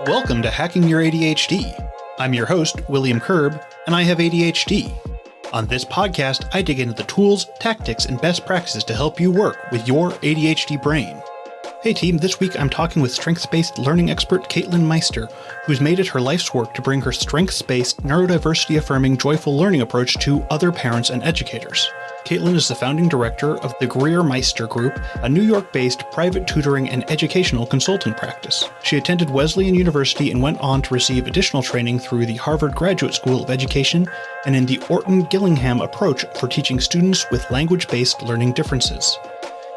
Welcome to Hacking Your ADHD. I'm your host, William Kerb, and I have ADHD. On this podcast, I dig into the tools, tactics, and best practices to help you work with your ADHD brain. Hey team, this week I'm talking with strengths-based learning expert Caitlin Meister, who's made it her life's work to bring her strengths-based, neurodiversity-affirming, joyful learning approach to other parents and educators. Caitlin is the founding director of the Greer Meister Group, a New York-based private tutoring and educational consulting practice. She attended Wesleyan University and went on to receive additional training through the Harvard Graduate School of Education and in the Orton-Gillingham approach for teaching students with language-based learning differences.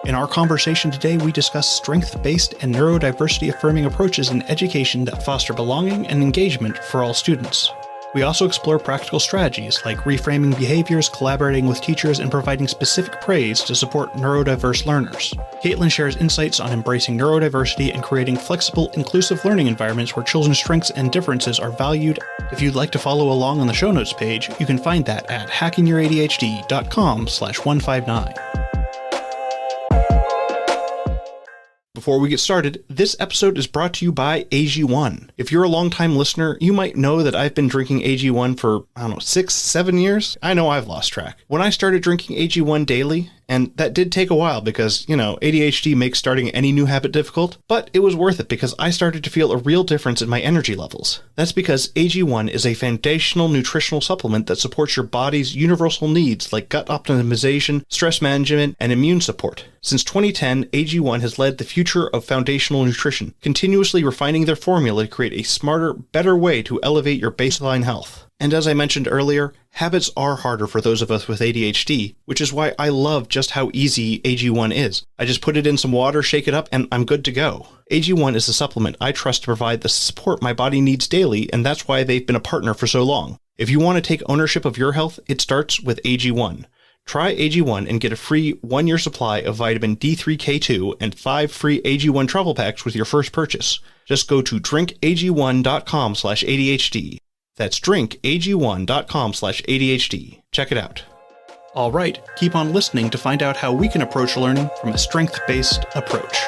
In our conversation today, we discuss strength-based and neurodiversity-affirming approaches in education that foster belonging and engagement for all students. We also explore practical strategies like reframing behaviors, collaborating with teachers, and providing specific praise to support neurodiverse learners. Caitlin shares insights on embracing neurodiversity and creating flexible, inclusive learning environments where children's strengths and differences are valued. If you'd like to follow along on the show notes page, you can find that at hackingYourADHD.com/159. Before we get started, this episode is brought to you by AG1. If you're a longtime listener, you might know that I've been drinking AG1 for, 6-7 years. I know I've lost track. When I started drinking AG1 daily, and that did take a while because, ADHD makes starting any new habit difficult, but it was worth it because I started to feel a real difference in my energy levels. That's because AG1 is a foundational nutritional supplement that supports your body's universal needs like gut optimization, stress management, and immune support. Since 2010, AG1 has led the future of foundational nutrition, continuously refining their formula to create a smarter, better way to elevate your baseline health. And as I mentioned earlier, habits are harder for those of us with ADHD, which is why I love just how easy AG1 is. I just put it in some water, shake it up, and I'm good to go. AG1 is a supplement I trust to provide the support my body needs daily, and that's why they've been a partner for so long. If you want to take ownership of your health, it starts with AG1. Try AG1 and get a free 1-year supply of vitamin D3K2 and 5 free AG1 travel packs with your first purchase. Just go to drinkag1.com/ADHD. That's drinkag1.com/ADHD. Check it out. All right, keep on listening to find out how we can approach learning from a strength-based approach.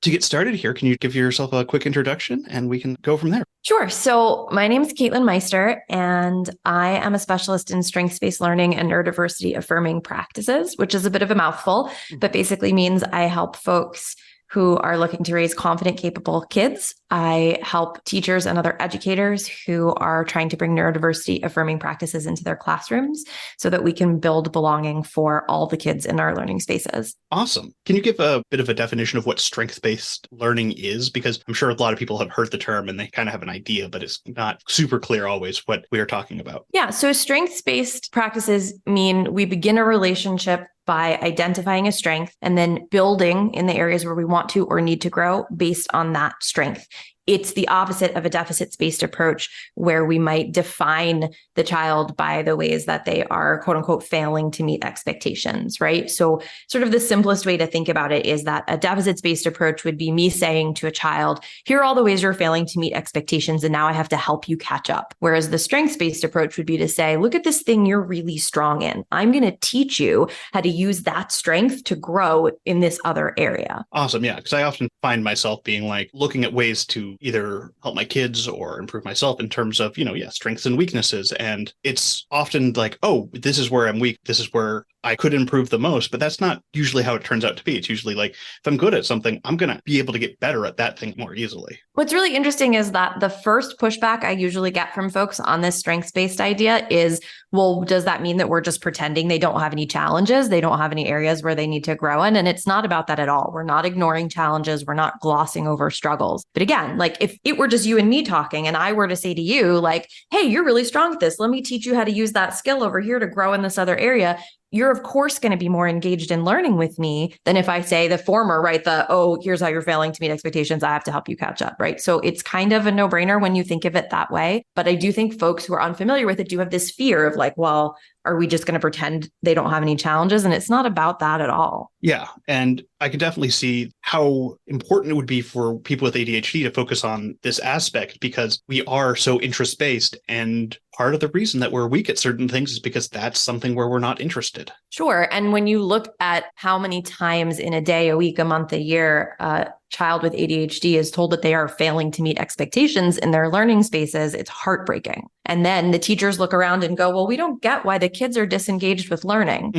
To get started here, can you give yourself a quick introduction and we can go from there? Sure. So my name is Caitlin Meister, and I am a specialist in strengths-based learning and neurodiversity-affirming practices, which is a bit of a mouthful, but basically means I help folks who are looking to raise confident, capable kids. I help teachers and other educators who are trying to bring neurodiversity-affirming practices into their classrooms so that we can build belonging for all the kids in our learning spaces. Awesome. Can you give a bit of a definition of what strength-based learning is? Because I'm sure a lot of people have heard the term and they kind of have an idea, but it's not super clear always what we are talking about. Yeah. So strengths-based practices mean we begin a relationship by identifying a strength and then building in the areas where we want to or need to grow based on that strength. It's the opposite of a deficits-based approach where we might define the child by the ways that they are, quote unquote, failing to meet expectations, right? So sort of the simplest way to think about it is that a deficits-based approach would be me saying to a child, here are all the ways you're failing to meet expectations, and now I have to help you catch up. Whereas the strengths-based approach would be to say, look at this thing you're really strong in. I'm going to teach you how to use that strength to grow in this other area. Awesome. Yeah. Because I often find myself being like looking at ways to either help my kids or improve myself in terms of, strengths and weaknesses. And it's often like, oh, this is where I'm weak. This is where I could improve the most, but that's not usually how it turns out to be. It's usually like, if I'm good at something, I'm going to be able to get better at that thing more easily. What's really interesting is that the first pushback I usually get from folks on this strengths-based idea is, well, does that mean that we're just pretending they don't have any challenges? They don't have any areas where they need to grow in? And it's not about that at all. We're not ignoring challenges. We're not glossing over struggles. But again, like if it were just you and me talking and I were to say to you, like, hey, you're really strong at this. Let me teach you how to use that skill over here to grow in this other area. You're of course going to be more engaged in learning with me than if I say the former, right? Here's how you're failing to meet expectations. I have to help you catch up, right? So it's kind of a no-brainer when you think of it that way. But I do think folks who are unfamiliar with it do have this fear of like, well, are we just going to pretend they don't have any challenges? And it's not about that at all. Yeah. And I can definitely see how important it would be for people with ADHD to focus on this aspect, because we are so interest-based. And part of the reason that we're weak at certain things is because that's something where we're not interested. Sure. And when you look at how many times in a day, a week, a month, a year, a child with ADHD is told that they are failing to meet expectations in their learning spaces, it's heartbreaking. And then the teachers look around and go, well, we don't get why the kids are disengaged with learning,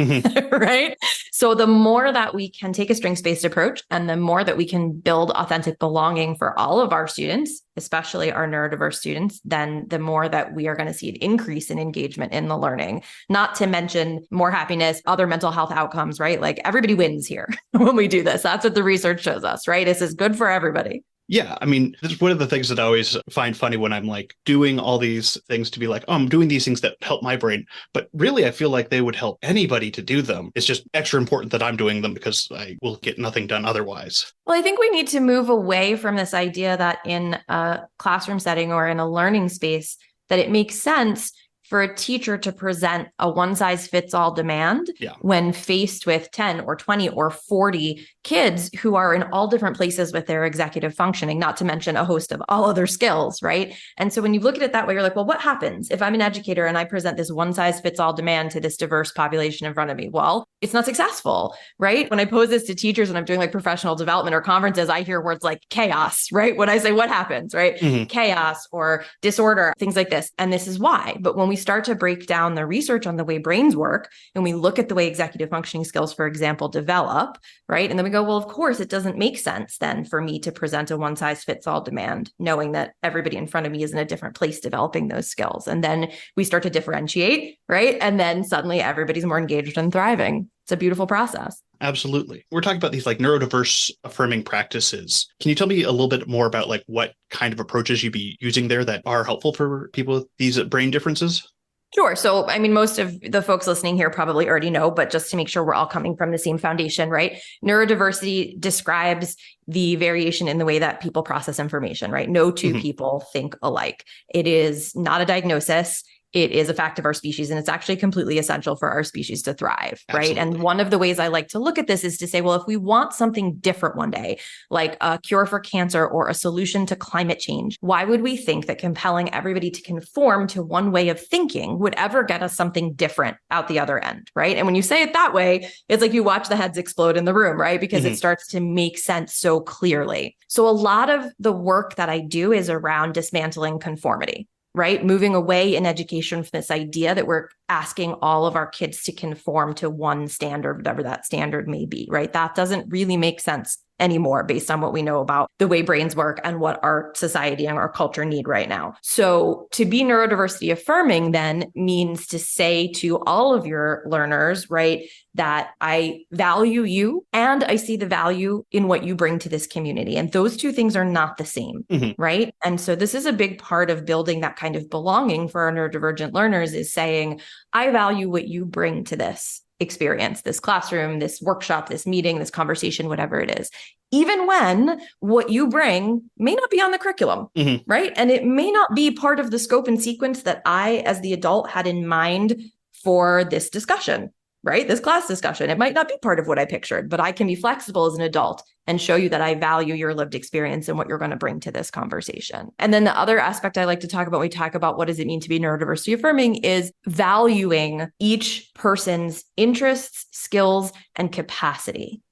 right? So the more that we can take a strengths-based approach and the more that we can build authentic belonging for all of our students, especially our neurodiverse students, then the more that we are going to see an increase in engagement in the learning, not to mention more happiness, other mental health outcomes, right? Like everybody wins here when we do this. That's what the research shows us, right? This is good for everybody. Yeah, I mean, this is one of the things that I always find funny when I'm like doing all these things to be like, oh, I'm doing these things that help my brain. But really, I feel like they would help anybody to do them. It's just extra important that I'm doing them because I will get nothing done otherwise. Well, I think we need to move away from this idea that in a classroom setting or in a learning space, that it makes sense for a teacher to present a one-size-fits-all demand when faced with 10 or 20 or 40 kids who are in all different places with their executive functioning, not to mention a host of all other skills, right? And so when you look at it that way, you're like, well, what happens if I'm an educator and I present this one-size-fits-all demand to this diverse population in front of me? Well, it's not successful, right? When I pose this to teachers and I'm doing like professional development or conferences, I hear words like chaos, right? When I say what happens, right? Chaos or disorder, things like this. And this is why. But when we start to break down the research on the way brains work, and we look at the way executive functioning skills, for example, develop, right? And then we go, well, of course, it doesn't make sense then for me to present a one-size-fits-all demand, knowing that everybody in front of me is in a different place developing those skills. And then we start to differentiate, right? And then suddenly everybody's more engaged and thriving. It's a beautiful process. Absolutely. We're talking about these like neurodiverse affirming practices. Can you tell me a little bit more about like what kind of approaches you'd be using there that are helpful for people with these brain differences? Sure. So, I mean, most of the folks listening here probably already know, but just to make sure we're all coming from the same foundation, right? Neurodiversity describes the variation in the way that people process information, right? No two people think alike. It is not a diagnosis. It is a fact of our species, and it's actually completely essential for our species to thrive, right? Absolutely. And one of the ways I like to look at this is to say, well, if we want something different one day, like a cure for cancer or a solution to climate change, why would we think that compelling everybody to conform to one way of thinking would ever get us something different out the other end, right? And when you say it that way, it's like you watch the heads explode in the room, right? Because it starts to make sense so clearly. So a lot of the work that I do is around dismantling conformity, right? Moving away in education from this idea that we're asking all of our kids to conform to one standard, whatever that standard may be, right? That doesn't really make sense anymore based on what we know about the way brains work and what our society and our culture need right now. So to be neurodiversity affirming then means to say to all of your learners, right, that I value you and I see the value in what you bring to this community. And those two things are not the same, right? And so this is a big part of building that kind of belonging for our neurodivergent learners, is saying, I value what you bring to this experience, this classroom, this workshop, this meeting, this conversation, whatever it is, even when what you bring may not be on the curriculum, right? And it may not be part of the scope and sequence that I, as the adult, had in mind for this discussion, right? This class discussion. It might not be part of what I pictured, but I can be flexible as an adult and show you that I value your lived experience and what you're going to bring to this conversation. And then the other aspect I like to talk about when we talk about what does it mean to be neurodiversity affirming is valuing each person's interests, skills, and capacity.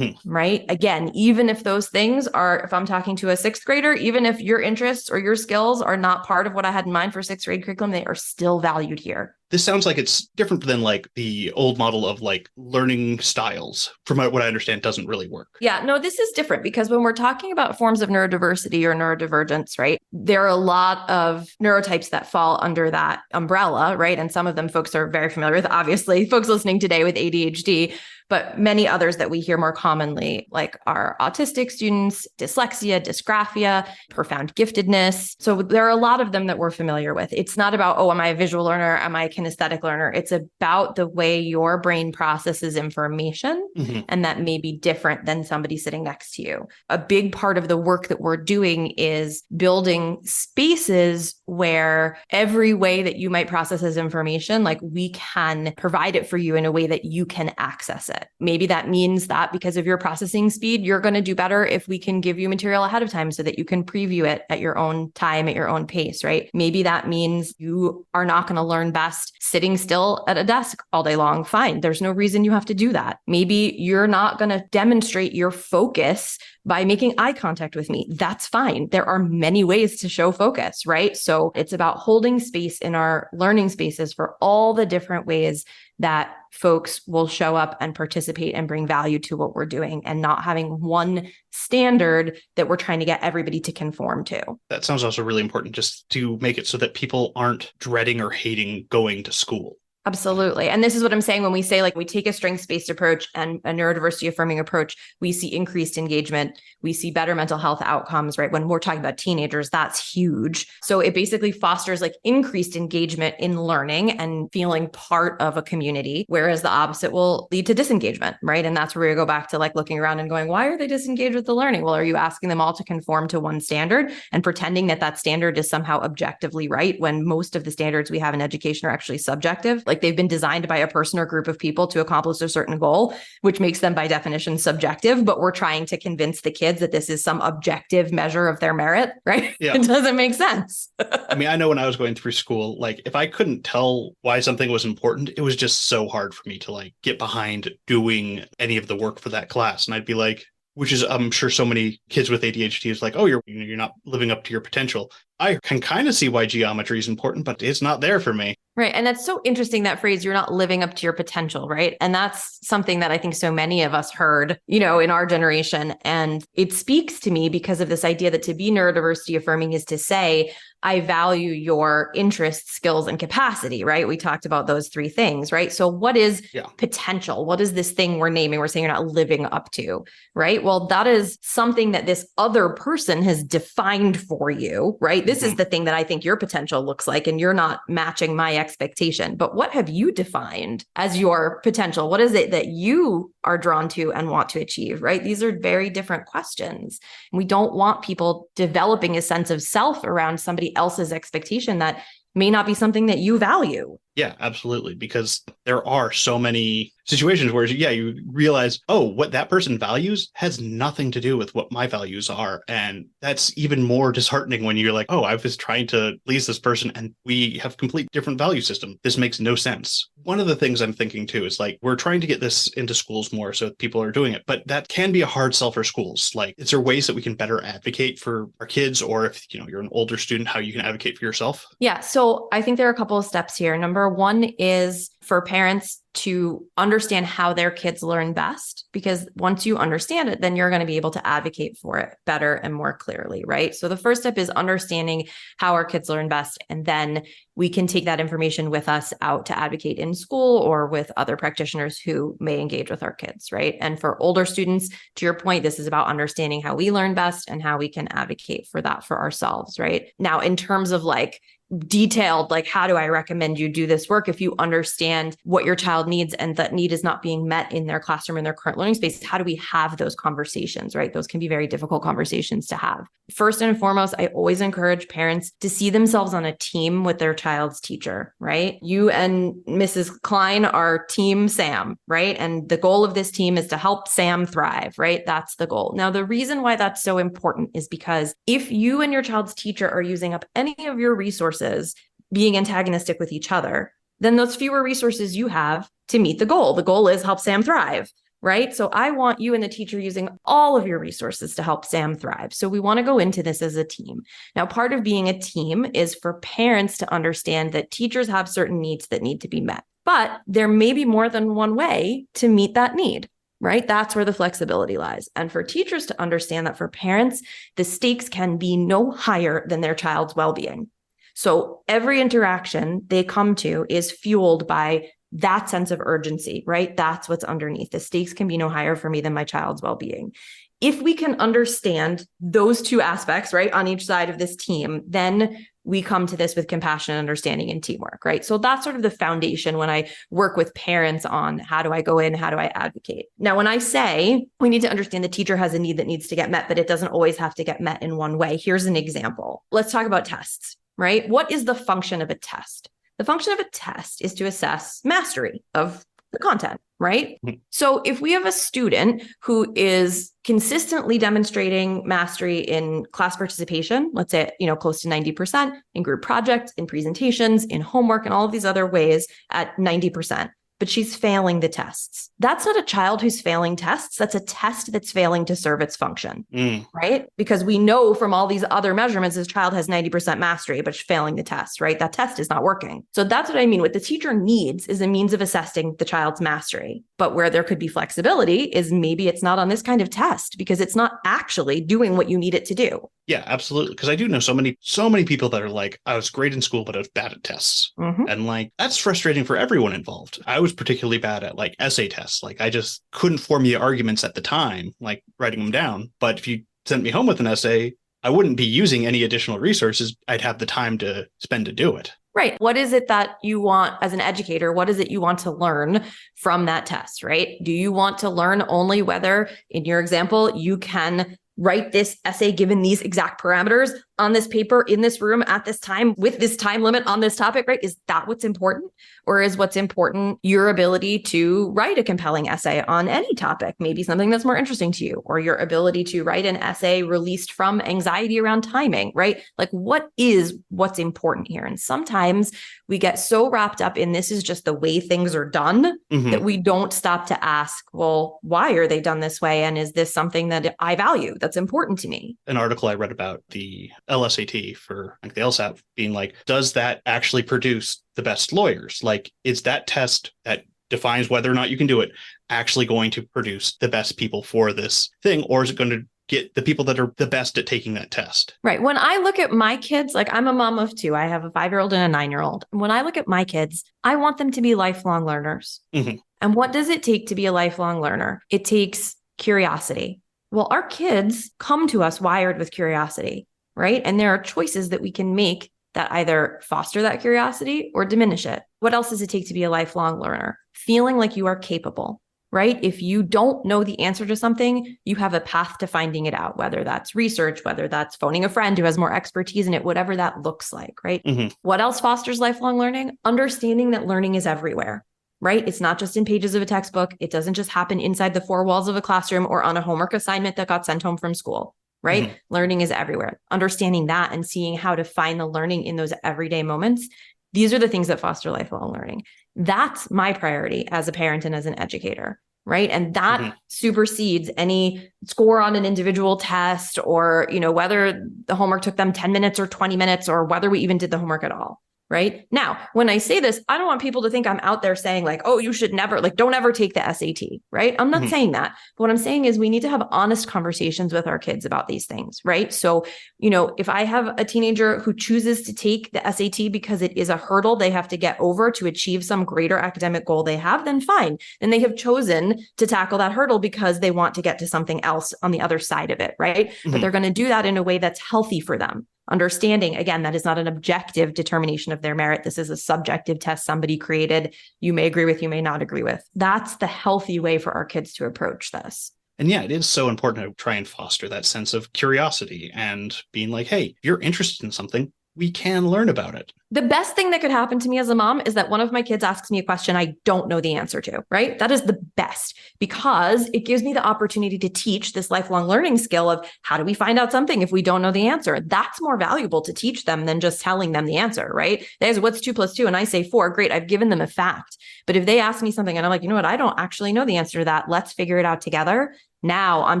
Right? Again, even if those things are, if I'm talking to a sixth grader, even if your interests or your skills are not part of what I had in mind for sixth grade curriculum, they are still valued here. This sounds like it's different than like the old model of like learning styles. From what I understand, doesn't really work. Yeah, no, this is different because when we're talking about forms of neurodiversity or neurodivergence, right, there are a lot of neurotypes that fall under that umbrella, right? And some of them folks are very familiar with, obviously, folks listening today with ADHD. but many others that we hear more commonly, like our autistic students, dyslexia, dysgraphia, profound giftedness. So there are a lot of them that we're familiar with. It's not about, oh, am I a visual learner? Am I a kinesthetic learner? It's about the way your brain processes information, and that may be different than somebody sitting next to you. A big part of the work that we're doing is building spaces where every way that you might process this information, like we can provide it for you in a way that you can access it. Maybe that means that because of your processing speed, you're going to do better if we can give you material ahead of time so that you can preview it at your own time, at your own pace, right? Maybe that means you are not going to learn best sitting still at a desk all day long. Fine. There's no reason you have to do that. Maybe you're not going to demonstrate your focus by making eye contact with me. That's fine. There are many ways to show focus, right? So it's about holding space in our learning spaces for all the different ways that folks will show up and participate and bring value to what we're doing, and not having one standard that we're trying to get everybody to conform to. That sounds also really important, just to make it so that people aren't dreading or hating going to school. Absolutely. And this is what I'm saying when we say, like, we take a strengths-based approach and a neurodiversity-affirming approach, we see increased engagement, we see better mental health outcomes, right? When we're talking about teenagers, that's huge. So it basically fosters like increased engagement in learning and feeling part of a community, whereas the opposite will lead to disengagement, right? And that's where we go back to like looking around and going, why are they disengaged with the learning? Well, are you asking them all to conform to one standard and pretending that that standard is somehow objectively right, when most of the standards we have in education are actually subjective? Like they've been designed by a person or group of people to accomplish a certain goal, which makes them by definition subjective, but we're trying to convince the kids that this is some objective measure of their merit, right? Yeah. It doesn't make sense. I mean, I know when I was going through school, like if I couldn't tell why something was important, it was just so hard for me to like get behind doing any of the work for that class. And I'd be like, which is, I'm sure so many kids with ADHD is like, oh, you're not living up to your potential. I can kind of see why geometry is important, but it's not there for me. Right. And that's so interesting, that phrase, you're not living up to your potential, right? And that's something that I think so many of us heard, in our generation. And it speaks to me because of this idea that to be neurodiversity affirming is to say, I value your interests, skills, and capacity, right? We talked about those three things, right? So what is potential? What is this thing we're naming? We're saying you're not living up to, right? Well, that is something that this other person has defined for you, right? This is the thing that I think your potential looks like, and you're not matching my expectation. But what have you defined as your potential? What is it that you are drawn to and want to achieve, right? These are very different questions. And we don't want people developing a sense of self around somebody else's expectation that may not be something that you value. Yeah, absolutely. Because there are so many situations where, you realize, oh, what that person values has nothing to do with what my values are. And that's even more disheartening when you're like, oh, I was trying to please this person and we have complete different value system. This makes no sense. One of the things I'm thinking too is like, we're trying to get this into schools more so people are doing it, but that can be a hard sell for schools. Like, is there ways that we can better advocate for our kids, or if, you're an older student, how you can advocate for yourself? Yeah. So I think there are a couple of steps here. Number one is for parents to understand how their kids learn best, because once you understand it, then you're going to be able to advocate for it better and more clearly, right? So the first step is understanding how our kids learn best. And then we can take that information with us out to advocate in school or with other practitioners who may engage with our kids, right? And for older students, to your point, this is about understanding how we learn best and how we can advocate for that for ourselves, right? Now, in terms of like detailed, like, how do I recommend you do this work? If you understand what your child needs and that need is not being met in their classroom, in their current learning space, how do we have those conversations, right? Those can be very difficult conversations to have. First and foremost, I always encourage parents to see themselves on a team with their child's teacher, right? You and Mrs. Klein are team Sam, right? And the goal of this team is to help Sam thrive, right? That's the goal. Now, the reason why that's so important is because if you and your child's teacher are using up any of your resources being antagonistic with each other, then those fewer resources you have to meet the goal. The goal is help Sam thrive, right? So I want you and the teacher using all of your resources to help Sam thrive. So we want to go into this as a team. Now, part of being a team is for parents to understand that teachers have certain needs that need to be met, but there may be more than one way to meet that need. Right? That's where the flexibility lies. And for teachers to understand that for parents, the stakes can be no higher than their child's well-being. So every interaction they come to is fueled by that sense of urgency, right? That's what's underneath. The stakes can be no higher for me than my child's well-being. If we can understand those two aspects, right, on each side of this team, then we come to this with compassion, understanding, and teamwork, right? So that's sort of the foundation when I work with parents on how do I go in, how do I advocate? Now, when I say we need to understand the teacher has a need that needs to get met, but it doesn't always have to get met in one way. Here's an example. Let's talk about tests, right? What is the function of a test? The function of a test is to assess mastery of the content, right? So if we have a student who is consistently demonstrating mastery in class participation, let's say, close to 90%, in group projects, in presentations, in homework, and all of these other ways at 90%, but she's failing the tests. That's not a child who's failing tests. That's a test that's failing to serve its function, right? Because we know from all these other measurements, this child has 90% mastery, but she's failing the test, right? That test is not working. So that's what I mean. What the teacher needs is a means of assessing the child's mastery. But where there could be flexibility is maybe it's not on this kind of test because it's not actually doing what you need it to do. Yeah, absolutely. Because I do know so many people that are like, I was great in school, but I was bad at tests. And like, that's frustrating for everyone involved. I was particularly bad at like essay tests. Like I just couldn't formulate arguments at the time, like writing them down. But if you sent me home with an essay, I wouldn't be using any additional resources. I'd have the time to spend to do it. Right. What is it that you want as an educator? What is it you want to learn from that test, right? Do you want to learn only whether, in your example, you can write this essay given these exact parameters on this paper in this room at this time with this time limit on this topic, right? Is that what's important? Or is what's important your ability to write a compelling essay on any topic, maybe something that's more interesting to you, or your ability to write an essay released from anxiety around timing, right? Like what's important here? And sometimes we get so wrapped up in this is just the way things are done that we don't stop to ask, well, why are they done this way? And is this something that I value that's important to me? An article I read about the LSAT for like the LSAT being like, does that actually produce the best lawyers? Like, is that test that defines whether or not you can do it actually going to produce the best people for this thing? Or is it going to get the people that are the best at taking that test? Right. When I look at my kids, like I'm a mom of two, I have a 5-year-old and a 9-year-old. When I look at my kids, I want them to be lifelong learners. And what does it take to be a lifelong learner? It takes curiosity. Well, our kids come to us wired with curiosity, right? And there are choices that we can make that either foster that curiosity or diminish it. What else does it take to be a lifelong learner? Feeling like you are capable, right? If you don't know the answer to something, you have a path to finding it out, whether that's research, whether that's phoning a friend who has more expertise in it, whatever that looks like, right? What else fosters lifelong learning? Understanding that learning is everywhere. Right? It's not just in pages of a textbook. It doesn't just happen inside the 4 walls of a classroom or on a homework assignment that got sent home from school, right? Learning is everywhere. Understanding that and seeing how to find the learning in those everyday moments. These are the things that foster lifelong learning. That's my priority as a parent and as an educator, right? And that supersedes any score on an individual test or, whether the homework took them 10 minutes or 20 minutes or whether we even did the homework at all. Right now, when I say this, I don't want people to think I'm out there saying like, oh, you should never, like, don't ever take the SAT, right? I'm not saying that. But what I'm saying is we need to have honest conversations with our kids about these things, right? So, if I have a teenager who chooses to take the SAT because it is a hurdle they have to get over to achieve some greater academic goal they have, then fine. Then they have chosen to tackle that hurdle because they want to get to something else on the other side of it, right? But they're going to do that in a way that's healthy for them. Understanding, again, that is not an objective determination of their merit. This is a subjective test somebody created. You may agree with, you may not agree with. That's the healthy way for our kids to approach this. And yeah, it is so important to try and foster that sense of curiosity and being like, hey, if you're interested in something, we can learn about it. The best thing that could happen to me as a mom is that one of my kids asks me a question I don't know the answer to, right? That is the best because it gives me the opportunity to teach this lifelong learning skill of how do we find out something if we don't know the answer? That's more valuable to teach them than just telling them the answer, right? There's what's 2 + 2 and I say 4. Great. I've given them a fact. But if they ask me something and I'm like, you know what? I don't actually know the answer to that. Let's figure it out together. Now I'm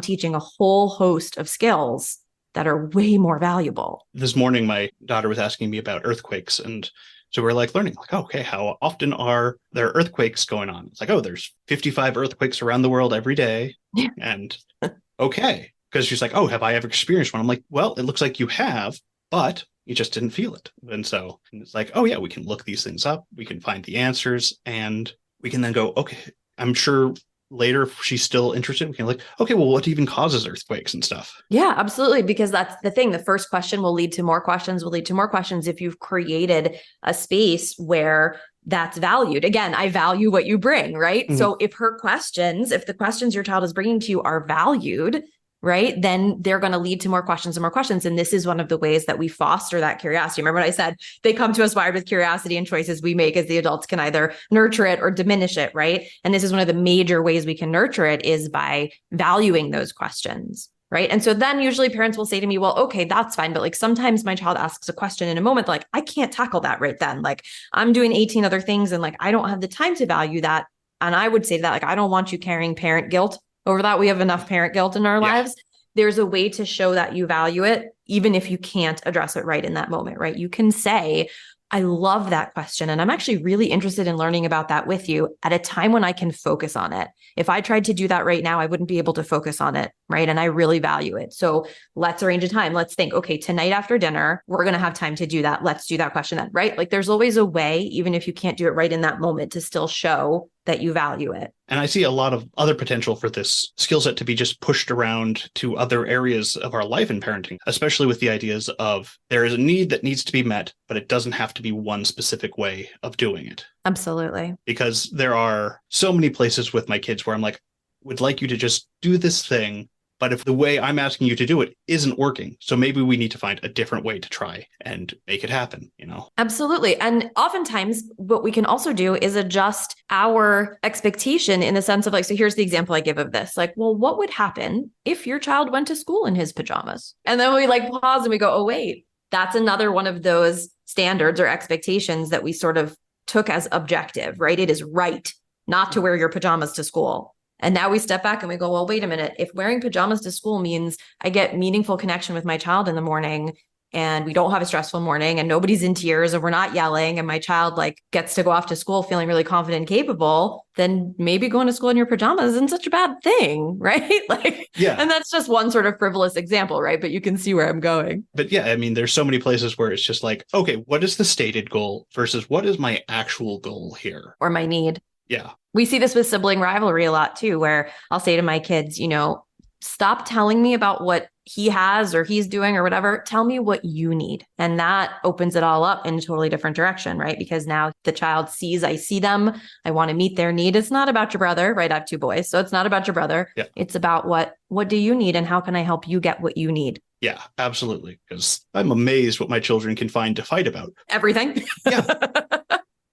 teaching a whole host of skills that are way more valuable. This morning, my daughter was asking me about earthquakes. And so we're like learning, like, okay, how often are there earthquakes going on? It's like, oh, there's 55 earthquakes around the world every day. Yeah. And okay, because she's like, oh, have I ever experienced one? I'm like, well, it looks like you have, but you just didn't feel it. And so it's like, oh yeah, we can look these things up. We can find the answers. And we can then go, okay, I'm sure later if she's still interested, we can like, okay, well, what even causes earthquakes and stuff? Yeah, absolutely. Because that's the thing. The first question will lead to more questions, will lead to more questions if you've created a space where that's valued. Again, I value what you bring, right? Mhm. So if the questions your child is bringing to you are valued, right, then they're going to lead to more questions and more questions. And this is one of the ways that we foster that curiosity. Remember what I said? They come to us wired with curiosity, and choices we make as the adults can either nurture it or diminish it, right? And this is one of the major ways we can nurture it is by valuing those questions. Right. And so then usually parents will say to me, well, okay, that's fine. But like sometimes my child asks a question in a moment, like, I can't tackle that right then. Like I'm doing 18 other things and like I don't have the time to value that. And I would say to that, like, I don't want you carrying parent guilt over that. We have enough parent guilt in our lives. There's a way to show that you value it, even if you can't address it right in that moment, right? You can say, I love that question. And I'm actually really interested in learning about that with you at a time when I can focus on it. If I tried to do that right now, I wouldn't be able to focus on it, right? And I really value it. So let's arrange a time. Let's think, okay, tonight after dinner, we're going to have time to do that. Let's do that question then, right? Like there's always a way, even if you can't do it right in that moment, to still show that you value it. And I see a lot of other potential for this skill set to be just pushed around to other areas of our life in parenting, especially with the ideas of there is a need that needs to be met, but it doesn't have to be one specific way of doing it. Absolutely. Because there are so many places with my kids where I'm like, would like you to just do this thing. But if the way I'm asking you to do it isn't working, so maybe we need to find a different way to try and make it happen, you know? Absolutely. And oftentimes what we can also do is adjust our expectation in the sense of like, so here's the example I give of this. Like, well, what would happen if your child went to school in his pajamas? And then we like pause and we go, oh, wait, that's another one of those standards or expectations that we sort of took as objective, right? It is right not to wear your pajamas to school. And now we step back and we go, well, wait a minute. If wearing pajamas to school means I get meaningful connection with my child in the morning and we don't have a stressful morning and nobody's in tears and we're not yelling and my child like gets to go off to school feeling really confident and capable, then maybe going to school in your pajamas isn't such a bad thing, right? Like, yeah. And that's just one sort of frivolous example, right? But you can see where I'm going. But yeah, I mean, there's so many places where it's just like, okay, what is the stated goal versus what is my actual goal here? Or my need. Yeah. We see this with sibling rivalry a lot too, where I'll say to my kids, you know, stop telling me about what he has or he's doing or whatever. Tell me what you need. And that opens it all up in a totally different direction, right? Because now the child sees, I see them. I want to meet their need. It's not about your brother, right? I have 2 boys. So it's not about your brother. Yeah. It's about what do you need and how can I help you get what you need? Yeah, absolutely. Because I'm amazed what my children can find to fight about. Everything. Yeah.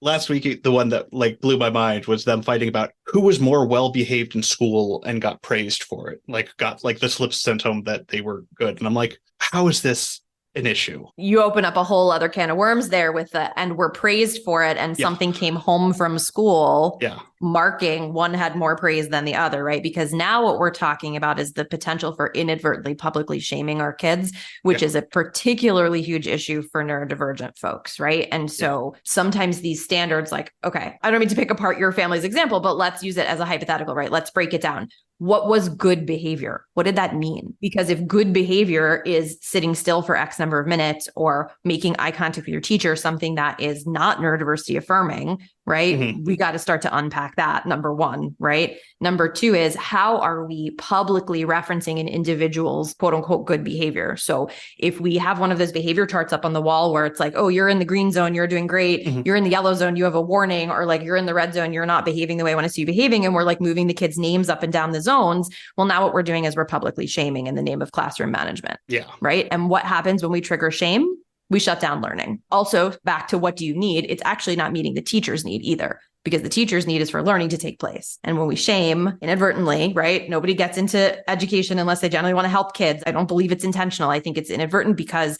Last week, the one that like blew my mind was them fighting about who was more well-behaved in school and got praised for it. Like got like the slips sent home that they were good. And I'm like, how is this an issue? You open up a whole other can of worms there with the, and we're praised for it. And something came home from school. Yeah. Marking one had more praise than the other, right? Because now what we're talking about is the potential for inadvertently publicly shaming our kids, which is a particularly huge issue for neurodivergent folks, right? And so sometimes these standards, like, okay, I don't mean to pick apart your family's example, but let's use it as a hypothetical, right? Let's break it down. What was good behavior? What did that mean? Because if good behavior is sitting still for X number of minutes or making eye contact with your teacher, something that is not neurodiversity affirming, right? Mm-hmm. We got to start to unpack that, number one, right? Number two is how are we publicly referencing an individual's quote unquote good behavior? So if we have one of those behavior charts up on the wall where it's like, oh, you're in the green zone, you're doing great. Mm-hmm. You're in the yellow zone, you have a warning, or like you're in the red zone, you're not behaving the way I want to see you behaving. And we're like moving the kids' names up and down the zones. Well, now what we're doing is we're publicly shaming in the name of classroom management. Yeah. Right. And what happens when we trigger shame? We shut down learning. Also, back to what do you need? It's actually not meeting the teacher's need either, because the teacher's need is for learning to take place. And when we shame inadvertently, right? Nobody gets into education unless they generally want to help kids. I don't believe it's intentional. I think it's inadvertent because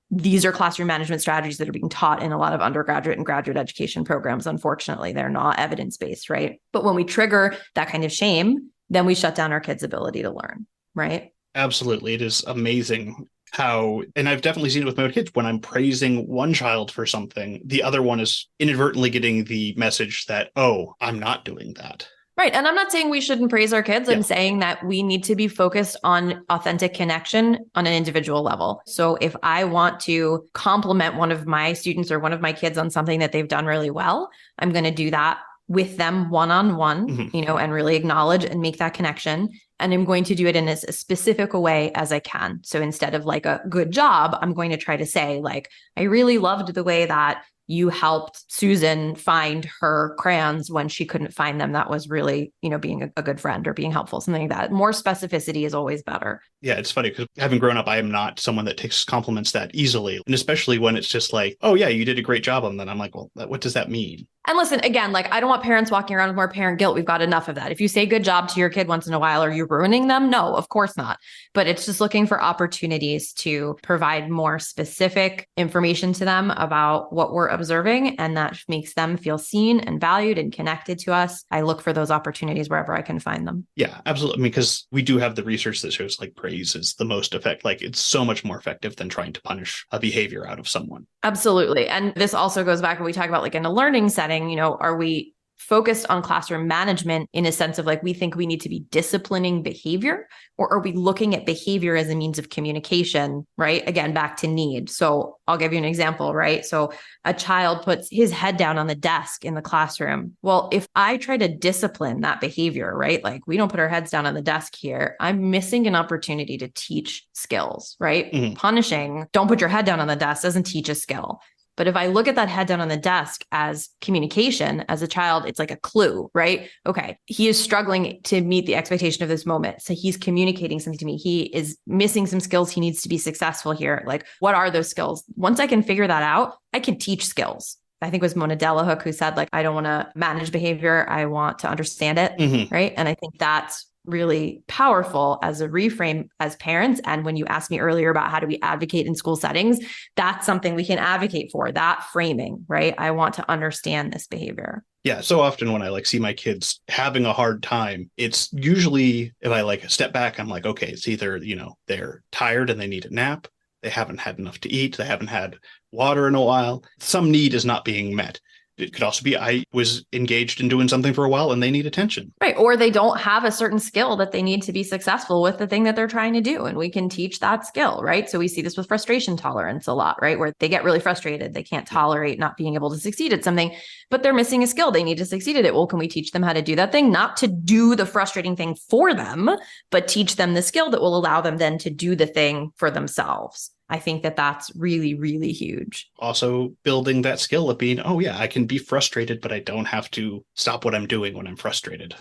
these are classroom management strategies that are being taught in a lot of undergraduate and graduate education programs. Unfortunately, they're not evidence-based, right? But when we trigger that kind of shame, then we shut down our kids' ability to learn, right? Absolutely. It is amazing how, and I've definitely seen it with my own kids, when I'm praising one child for something, the other one is inadvertently getting the message that, oh, I'm not doing that. Right. And I'm not saying we shouldn't praise our kids. I'm saying that we need to be focused on authentic connection on an individual level. So if I want to compliment one of my students or one of my kids on something that they've done really well, I'm going to do that with them one-on-one, and really acknowledge and make that connection. And I'm going to do it in as specific a way as I can. So instead of like a good job, I'm going to try to say like, I really loved the way that you helped Susan find her crayons when she couldn't find them. That was really, being a good friend or being helpful, something like that. More specificity is always better. Yeah, it's funny because having grown up, I am not someone that takes compliments that easily. And especially when it's just like, oh yeah, you did a great job on that. I'm like, well, what does that mean? And listen, again, like I don't want parents walking around with more parent guilt. We've got enough of that. If you say good job to your kid once in a while, are you ruining them? No, of course not. But it's just looking for opportunities to provide more specific information to them about what we're observing. And that makes them feel seen and valued and connected to us. I look for those opportunities wherever I can find them. Yeah, absolutely. I mean, because we do have the research that shows like praise is the most effective. Like it's so much more effective than trying to punish a behavior out of someone. Absolutely. And this also goes back when we talk about like in a learning setting, are we focused on classroom management in a sense of like, we think we need to be disciplining behavior, or are we looking at behavior as a means of communication, right? Again, back to need. So I'll give you an example, right? So a child puts his head down on the desk in the classroom. Well, if I try to discipline that behavior, right? Like we don't put our heads down on the desk here. I'm missing an opportunity to teach skills, right? Punishing, don't put your head down on the desk doesn't teach a skill. But if I look at that head down on the desk as communication, as a child, it's like a clue, right? Okay, he is struggling to meet the expectation of this moment. So he's communicating something to me. He is missing some skills. He needs to be successful here. Like, what are those skills? Once I can figure that out, I can teach skills. I think it was Mona Delahook who said, like, I don't want to manage behavior. I want to understand it, right? And I think that's really powerful as a reframe as parents. And when you asked me earlier about how do we advocate in school settings, that's something we can advocate for, that framing, right? I want to understand this behavior. Yeah. So often when I like see my kids having a hard time, it's usually if I like step back, I'm like, okay, it's either, they're tired and they need a nap. They haven't had enough to eat. They haven't had water in a while. Some need is not being met. It could also be I was engaged in doing something for a while and they need attention. Right. Or they don't have a certain skill that they need to be successful with the thing that they're trying to do. And we can teach that skill, right? So we see this with frustration tolerance a lot, right? Where they get really frustrated. They can't tolerate not being able to succeed at something, but they're missing a skill. They need to succeed at it. Well, can we teach them how to do that thing? Not to do the frustrating thing for them, but teach them the skill that will allow them then to do the thing for themselves. I think that that's really, really huge. Also building that skill of being, oh yeah, I can be frustrated, but I don't have to stop what I'm doing when I'm frustrated.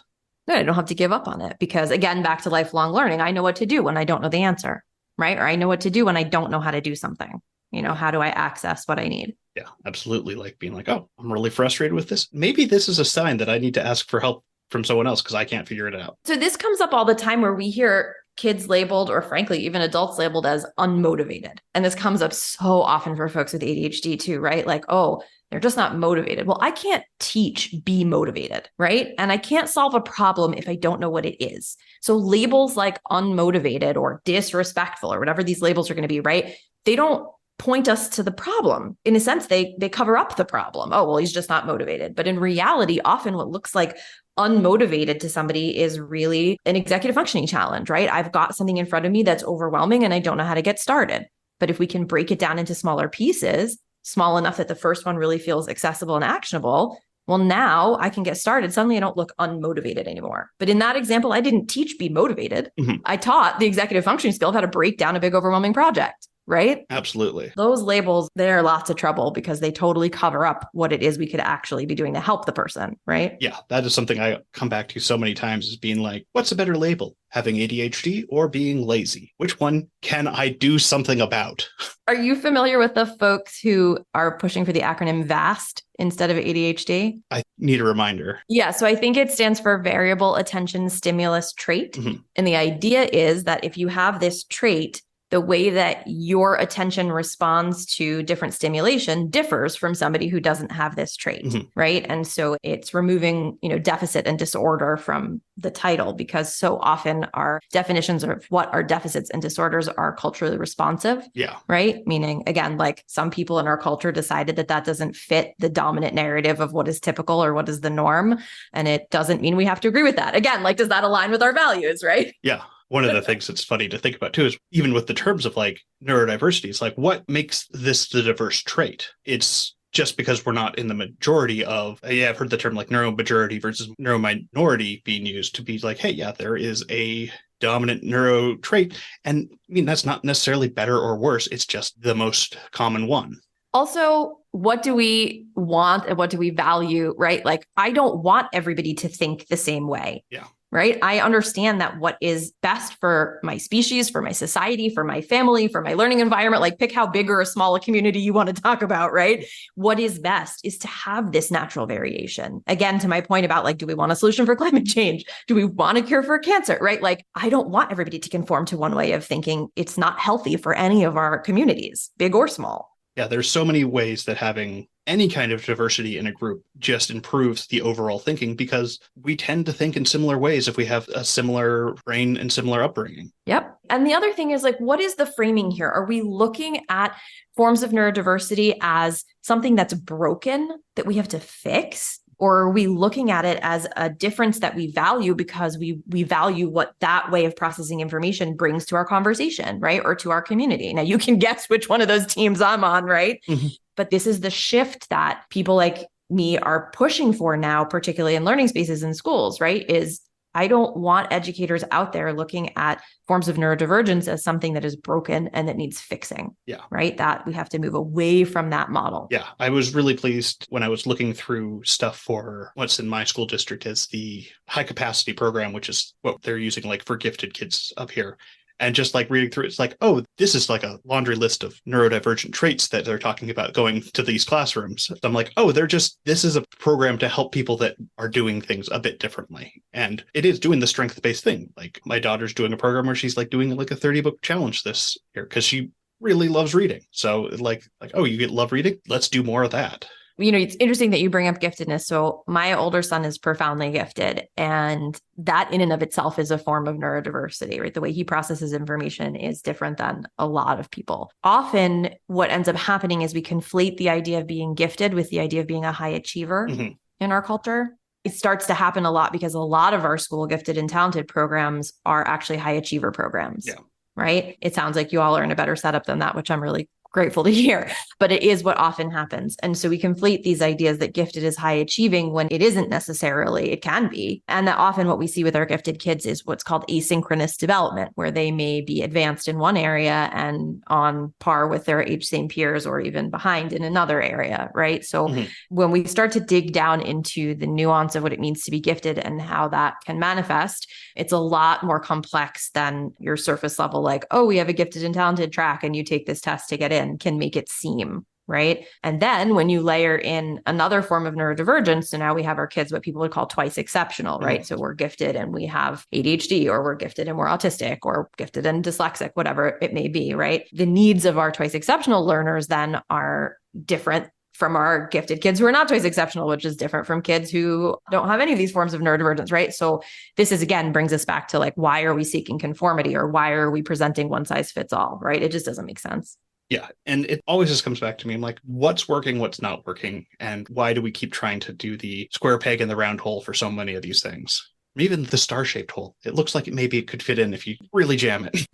No, I don't have to give up on it because again, back to lifelong learning, I know what to do when I don't know the answer, right? Or I know what to do when I don't know how to do something. How do I access what I need? Yeah, absolutely. Like being like, oh, I'm really frustrated with this. Maybe this is a sign that I need to ask for help from someone else because I can't figure it out. So this comes up all the time where we hear kids labeled, or frankly, even adults labeled as unmotivated. And this comes up so often for folks with ADHD too, right? Like, oh, they're just not motivated. Well, I can't teach be motivated, right? And I can't solve a problem if I don't know what it is. So labels like unmotivated or disrespectful or whatever these labels are going to be, right? They don't point us to the problem. In a sense, they cover up the problem. Oh, well, he's just not motivated. But in reality, often what looks like unmotivated to somebody is really an executive functioning challenge, right? I've got something in front of me that's overwhelming and I don't know how to get started. But if we can break it down into smaller pieces, small enough that the first one really feels accessible and actionable, well, now I can get started. Suddenly I don't look unmotivated anymore. But in that example, I didn't teach be motivated. I taught the executive functioning skill of how to break down a big overwhelming project. Right? Absolutely. Those labels, they're lots of trouble because they totally cover up what it is we could actually be doing to help the person, right? Yeah, that is something I come back to so many times is being like, what's a better label? Having ADHD or being lazy? Which one can I do something about? Are you familiar with the folks who are pushing for the acronym VAST instead of ADHD? I need a reminder. Yeah, so I think it stands for Variable Attention Stimulus Trait. And the idea is that if you have this trait, the way that your attention responds to different stimulation differs from somebody who doesn't have this trait, right? And so it's removing, deficit and disorder from the title because so often our definitions of what are deficits and disorders are culturally responsive. Yeah. Right? Meaning, again, like some people in our culture decided that doesn't fit the dominant narrative of what is typical or what is the norm. And it doesn't mean we have to agree with that. Again, like, does that align with our values, right? Yeah. One of the things that's funny to think about too is even with the terms of like neurodiversity, it's like, what makes this the diverse trait? It's just because we're not in the majority of, I've heard the term like neuromajority versus neurominority being used to be like, hey, yeah, there is a dominant neuro trait. And I mean, that's not necessarily better or worse. It's just the most common one. Also, what do we want and what do we value, right? Like, I don't want everybody to think the same way. Yeah. Right. I understand that what is best for my species, for my society, for my family, for my learning environment, like pick how big or small a community you want to talk about, right? What is best is to have this natural variation. Again, to my point about like, do we want a solution for climate change? Do we want a cure for cancer, right? Like, I don't want everybody to conform to one way of thinking. It's not healthy for any of our communities, big or small. Yeah, there's so many ways that having any kind of diversity in a group just improves the overall thinking, because we tend to think in similar ways if we have a similar brain and similar upbringing. Yep. And the other thing is like, what is the framing here? Are we looking at forms of neurodiversity as something that's broken that we have to fix? Or are we looking at it as a difference that we value because we value what that way of processing information brings to our conversation, right? Or to our community? Now, you can guess which one of those teams I'm on, right? Mm-hmm. But this is the shift that people like me are pushing for now, particularly in learning spaces in schools, right? Is I don't want educators out there looking at forms of neurodivergence as something that is broken and that needs fixing. Yeah. Right. That we have to move away from that model. Yeah. I was really pleased when I was looking through stuff for what's in my school district is the high capacity program, which is what they're using like for gifted kids up here. And just like reading through, it's like, oh, this is like a laundry list of neurodivergent traits that they're talking about going to these classrooms. So I'm like, oh, this is a program to help people that are doing things a bit differently. And it is doing the strength-based thing. Like my daughter's doing a program where she's like doing like a 30-book challenge this year because she really loves reading. So like, oh, you love reading? Let's do more of that. You know, it's interesting that you bring up giftedness. So my older son is profoundly gifted, and that in and of itself is a form of neurodiversity, right? The way he processes information is different than a lot of people. Often what ends up happening is we conflate the idea of being gifted with the idea of being a high achiever in our culture. It starts to happen a lot because a lot of our school gifted and talented programs are actually high achiever programs, right? It sounds like you all are in a better setup than that, which I'm really grateful to hear, but it is what often happens. And so we conflate these ideas that gifted is high achieving when it isn't necessarily, it can be. And that often what we see with our gifted kids is what's called asynchronous development, where they may be advanced in one area and on par with their age same peers or even behind in another area, right? So when we start to dig down into the nuance of what it means to be gifted and how that can manifest, it's a lot more complex than your surface level, like, oh, we have a gifted and talented track and you take this test to get in, can make it seem, right? And then when you layer in another form of neurodivergence, so now we have our kids, what people would call twice exceptional, right? So we're gifted and we have ADHD, or we're gifted and we're autistic, or gifted and dyslexic, whatever it may be, right? The needs of our twice exceptional learners then are different from our gifted kids who are not twice exceptional, which is different from kids who don't have any of these forms of neurodivergence, right? So this is, again, brings us back to like, why are we seeking conformity, or why are we presenting one size fits all, right? It just doesn't make sense. Yeah. And it always just comes back to me. I'm like, what's working, what's not working? And why do we keep trying to do the square peg in the round hole for so many of these things? Even the star-shaped hole. It looks like maybe it could fit in if you really jam it.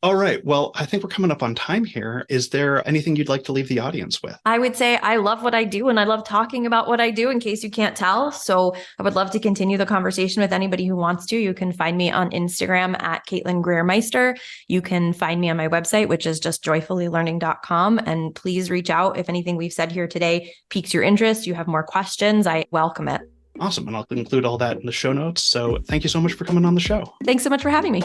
All right. Well, I think we're coming up on time here. Is there anything you'd like to leave the audience with? I would say I love what I do, and I love talking about what I do, in case you can't tell. So I would love to continue the conversation with anybody who wants to. You can find me on Instagram at Caitlin Greer Meister. You can find me on my website, which is just joyfullylearning.com. And please reach out if anything we've said here today piques your interest. You have more questions. I welcome it. Awesome. And I'll include all that in the show notes. So thank you so much for coming on the show. Thanks so much for having me.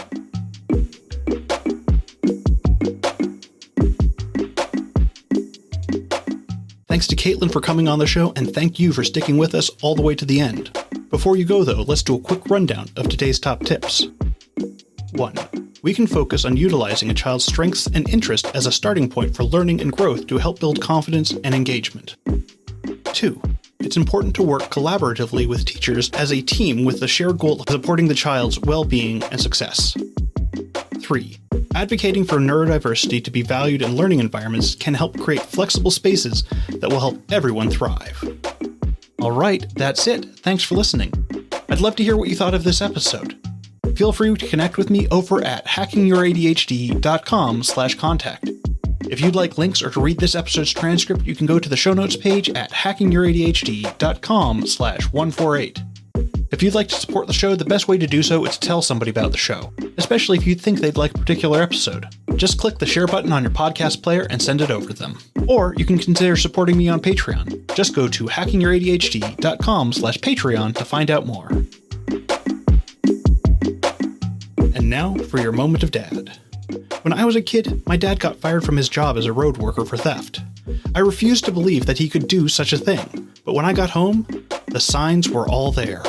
Thanks to Caitlin for coming on the show, and thank you for sticking with us all the way to the end. Before you go, though, let's do a quick rundown of today's top tips. 1. We can focus on utilizing a child's strengths and interest as a starting point for learning and growth to help build confidence and engagement. 2. It's important to work collaboratively with teachers as a team with the shared goal of supporting the child's well-being and success. 3. Advocating for neurodiversity to be valued in learning environments can help create flexible spaces that will help everyone thrive. All right, that's it. Thanks for listening. I'd love to hear what you thought of this episode. Feel free to connect with me over at hackingYourADHD.com/contact. If you'd like links or to read this episode's transcript, you can go to the show notes page at hackingyyouradhd.com/148. If you'd like to support the show, the best way to do so is to tell somebody about the show, especially if you think they'd like a particular episode. Just click the share button on your podcast player and send it over to them. Or you can consider supporting me on Patreon. Just go to hackingyyouradhd.com/Patreon to find out more. And now for your moment of dad. When I was a kid, my dad got fired from his job as a road worker for theft. I refused to believe that he could do such a thing, but when I got home, the signs were all there.